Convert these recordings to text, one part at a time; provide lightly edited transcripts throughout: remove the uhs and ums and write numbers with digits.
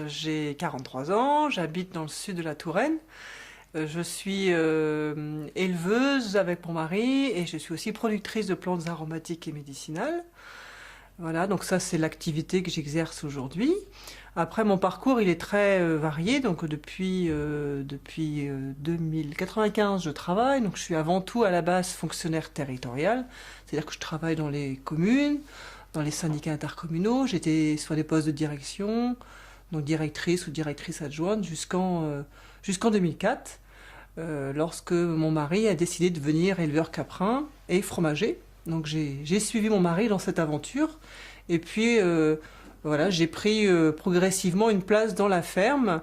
J'ai 43 ans, j'habite dans le sud de la Touraine. Je suis éleveuse avec mon mari et je suis aussi productrice de plantes aromatiques et médicinales. Voilà, donc ça c'est l'activité que j'exerce aujourd'hui. Après mon parcours il est très varié, donc depuis 2095 je travaille, donc je suis avant tout à la base fonctionnaire territorial, c'est-à-dire que je travaille dans les communes, dans les syndicats intercommunaux, j'étais sur des postes de direction, donc directrice ou directrice adjointe jusqu'en 2004, lorsque mon mari a décidé de devenir éleveur caprin et fromager. Donc j'ai suivi mon mari dans cette aventure et puis voilà, j'ai pris progressivement une place dans la ferme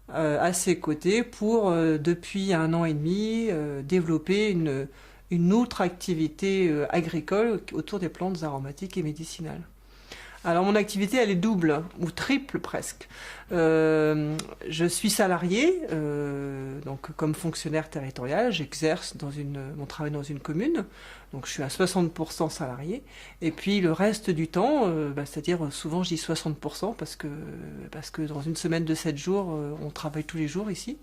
à ses côtés pour depuis 1 an et demi développer une autre activité agricole autour des plantes aromatiques et médicinales. Alors mon activité elle est double ou triple presque. Je suis salariée, donc comme fonctionnaire territorial, j'exerce mon travail dans une commune, donc je suis à 60% salarié. Et puis le reste du temps, c'est-à-dire souvent je dis 60% parce que dans une semaine de 7 jours, on travaille tous les jours ici.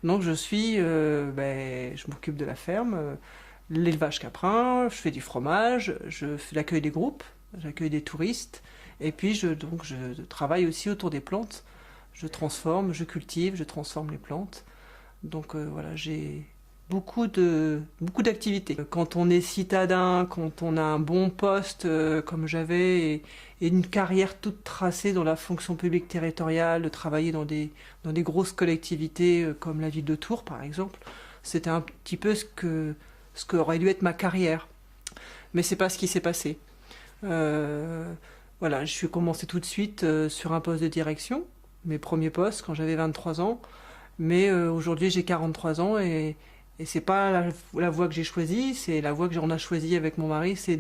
Donc je m'occupe de la ferme, l'élevage caprin, je fais du fromage, je fais l'accueil des groupes, j'accueille des touristes. Et puis je travaille aussi autour des plantes. Je transforme, je cultive, je transforme les plantes. Donc voilà, j'ai beaucoup d'activités. Quand on est citadin, quand on a un bon poste comme j'avais et une carrière toute tracée dans la fonction publique territoriale, de travailler dans des grosses collectivités comme la ville de Tours par exemple, c'était un petit peu ce qu'aurait dû être ma carrière. Mais c'est pas ce qui s'est passé. Voilà, je suis commencé tout de suite sur un poste de direction, mes premiers postes quand j'avais 23 ans, mais aujourd'hui j'ai 43 ans et c'est pas la voie que j'ai choisie, c'est la voie que on a choisie avec mon mari, c'est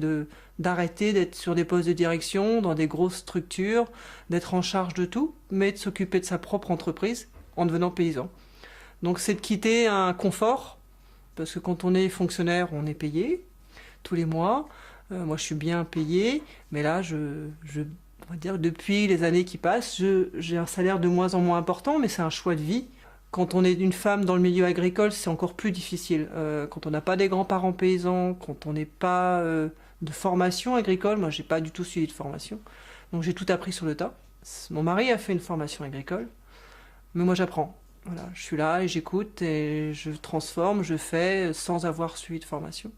d'arrêter d'être sur des postes de direction, dans des grosses structures, d'être en charge de tout, mais de s'occuper de sa propre entreprise en devenant paysan. Donc c'est de quitter un confort, parce que quand on est fonctionnaire, on est payé tous les mois. Moi, je suis bien payée, mais là, on va dire, depuis les années qui passent, j'ai un salaire de moins en moins important, mais c'est un choix de vie. Quand on est une femme dans le milieu agricole, c'est encore plus difficile. Quand on n'a pas des grands-parents paysans, quand on n'est pas de formation agricole, moi, j'ai pas du tout suivi de formation, donc j'ai tout appris sur le tas. Mon mari a fait une formation agricole, mais moi, j'apprends. Voilà, je suis là et j'écoute et je transforme, je fais sans avoir suivi de formation.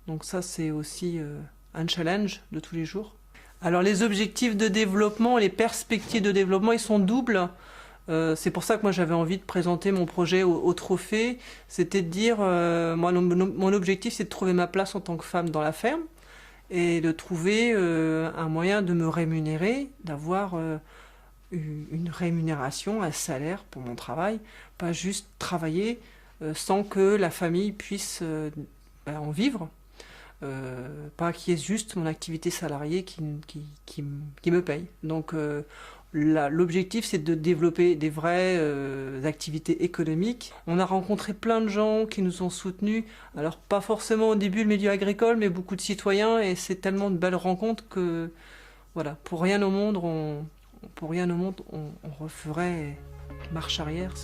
Donc ça, c'est aussi un challenge de tous les jours. Alors les objectifs de développement, les perspectives de développement, ils sont doubles. C'est pour ça que moi j'avais envie de présenter mon projet au trophée. C'était de dire, moi mon objectif c'est de trouver ma place en tant que femme dans la ferme et de trouver un moyen de me rémunérer, d'avoir une rémunération, un salaire pour mon travail, pas juste travailler sans que la famille puisse en vivre. Pas qu'il y ait juste mon activité salariée qui me paye. Donc l'objectif c'est de développer des vraies activités économiques. On a rencontré plein de gens qui nous ont soutenus, alors pas forcément au début le milieu agricole, mais beaucoup de citoyens, et c'est tellement de belles rencontres que voilà, pour rien au monde on referait marche arrière.